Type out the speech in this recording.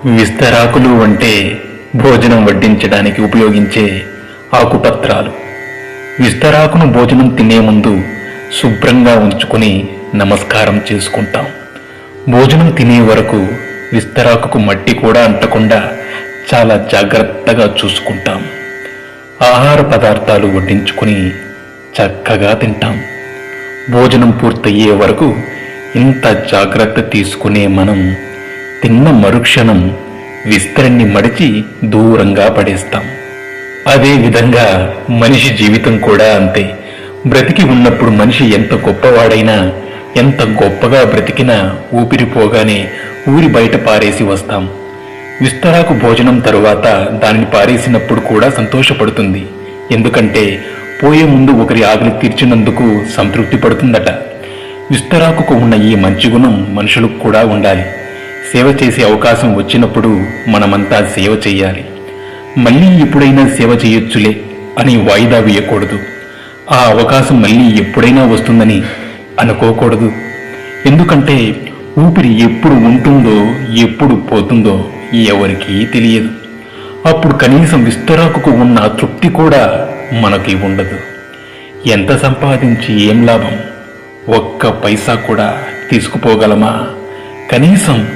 విస్తరాకులు అంటే భోజనం వడ్డించడానికి ఉపయోగించే ఆకుపత్రాలు. విస్తరాకును భోజనం తినే ముందు శుభ్రంగా ఉంచుకుని నమస్కారం చేసుకుంటాం. భోజనం తినే వరకు విస్తరాకుకు మట్టి కూడా అంటకుండా చాలా జాగ్రత్తగా చూసుకుంటాం. ఆహార పదార్థాలు వడ్డించుకుని చక్కగా తింటాం. భోజనం పూర్తయ్యే వరకు ఇంత జాగ్రత్త తీసుకునే మనం తిన్న మరుక్షణం విస్తరణి మడిచి దూరంగా పడేస్తాం. అదే విధంగా మనిషి జీవితం కూడా అంతే. బ్రతికి ఉన్నప్పుడు మనిషి ఎంత గొప్పవాడైనా, ఎంత గొప్పగా బ్రతికినా ఊపిరిపోగానే ఊరి బయట పారేసి వస్తాం. విస్తరాకు భోజనం తరువాత దానిని పారేసినప్పుడు కూడా సంతోషపడుతుంది. ఎందుకంటే పోయే ముందు ఒకరి ఆకలి తీర్చినందుకు సంతృప్తి పడుతుందట. విస్తరాకుకు ఉన్న ఈ మంచి గుణం మనుషులకు కూడా ఉండాలి. సేవ చేసే అవకాశం వచ్చినప్పుడు మనమంతా సేవ చేయాలి. మళ్ళీ ఎప్పుడైనా సేవ చేయొచ్చులే అని వాయిదా వేయకూడదు. ఆ అవకాశం మళ్ళీ ఎప్పుడైనా వస్తుందని అనుకోకూడదు. ఎందుకంటే ఊపిరి ఎప్పుడు ఉంటుందో ఎప్పుడు పోతుందో ఎవరికీ తెలియదు. అప్పుడు కనీసం విస్తరాకుకు ఉన్న తృప్తి కూడా మనకి ఉండదు. ఎంత సంపాదించి ఏం లాభం? ఒక్క పైసా కూడా తీసుకుపోగలమా? కనీసం